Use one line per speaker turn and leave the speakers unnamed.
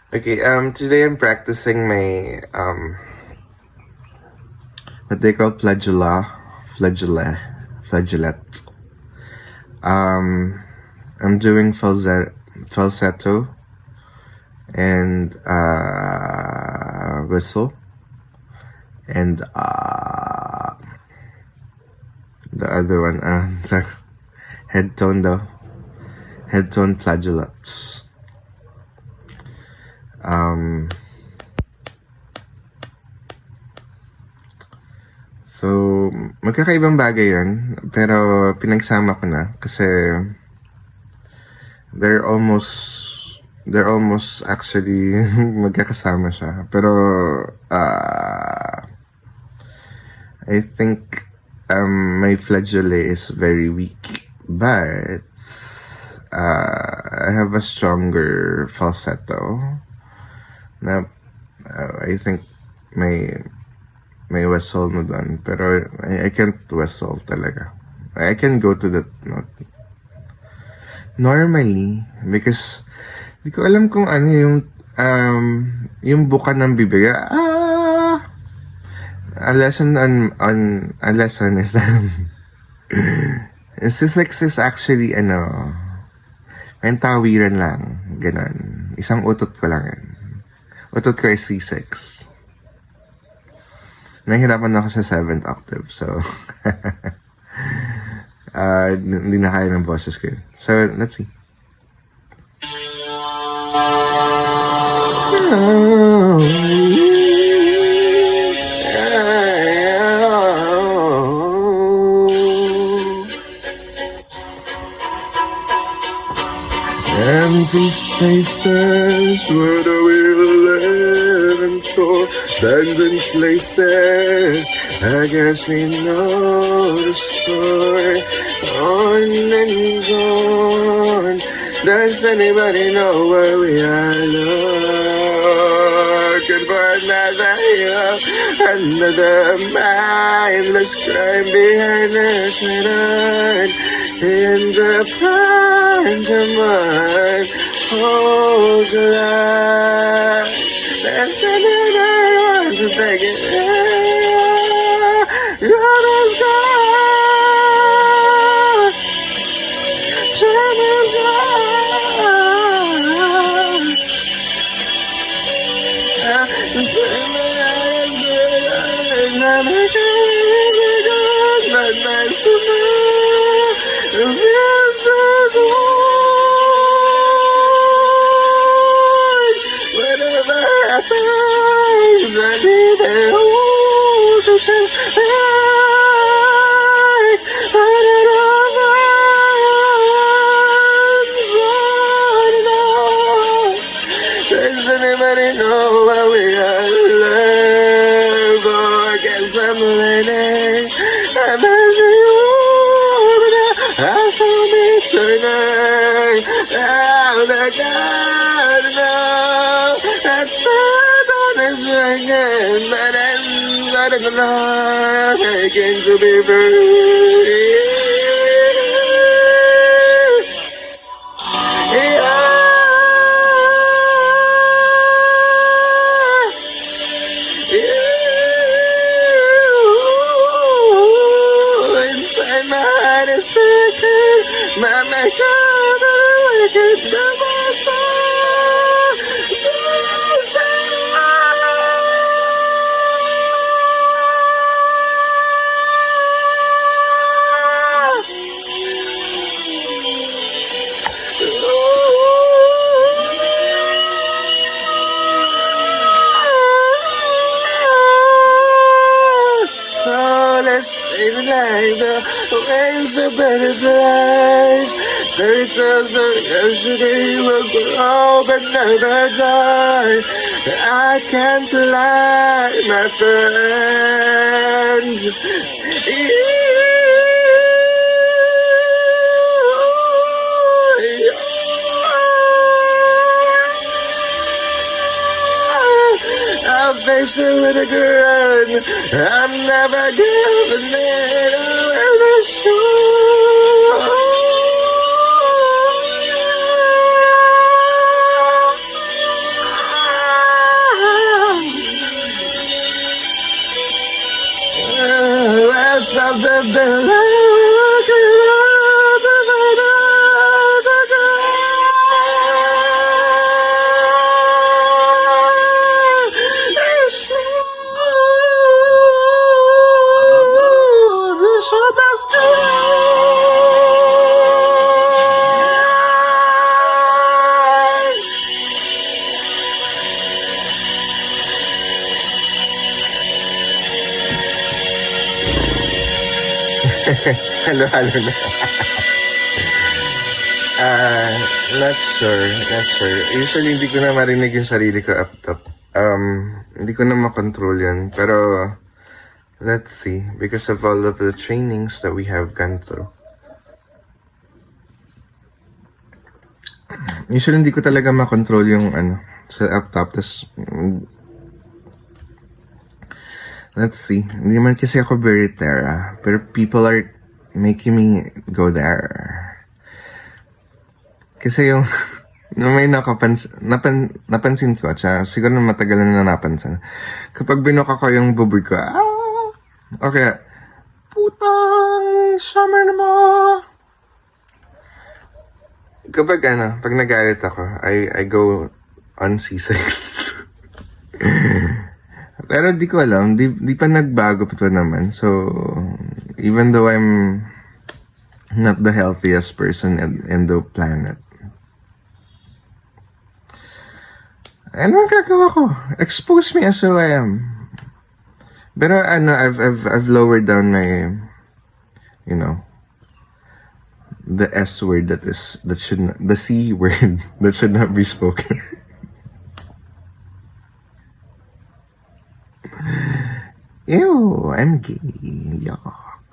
Okay, today I'm practicing my, what they call flageolet. I'm doing falsetto and, whistle, and, the other one, the head tone flageolets. So, magkakaibang bagay yun, pero pinagsama ko na kasi they're almost actually magkakasama siya. Pero, I think my flageolet is very weak, but I have a stronger falsetto na I think may whistle na doon, pero I can't whistle talaga. I can go to that note normally because di ko alam kung ano yung buka ng bibig. A lesson is Sussex is actually may tawiran lang, ganun. Isang utot ko lang yan. Utot ko is C6. Nahihirapan ako sa 7th octave, so hindi na kaya ng boses ko yun. So, let's see. Empty spaces where the wheel living for abandoned places. I guess we know the story. On and on. Does anybody know where we are looking for another year? Another mindless crime behind the curtain. In the pantomime, hold your life. There's anyone to take it. God is gone. Time is gone. But nice to know. This is whatever happens, I need a hold to chance. Does anybody know where we are live? Or guess I'm learning. I'm I found me tonight. Now the God know that someone is ringing, but ends out of the night, making to be free. Inside my heart is speaking, my God, I can never fall. So sad. So let's stay alive, the wings of butterflies. Fairy tales of yesterday will grow but never die. I can fly, my friends. I'll face it with a grin. I'm never giving it away for sure. Halo-halo na. Not sure. Not sure. Usually, hindi ko na marinig yung sarili ko up top. Hindi ko na makontrol yun. Pero, let's see. Because of all of the trainings that we have gone through. Usually, hindi ko talaga makontrol yung sa up top. Tas, let's see. Hindi man kasi ako very Terra. Pero people are making me go there. Kasi yung may napansin ko, tsaka siguro na matagal na napansin. Kapag binuka ko yung bubog ko, okay, putang summer na mo. Kapag pag nagalit ako, I go on C6. Pero di ko alam, di pa nagbago pa naman. So, even though I'm not the healthiest person in the planet, ano ang gagawa ko? Expose me as who I am. Pero I've lowered down my, the S word the C word that should not be spoken. Ew, I'm gay. Yuck.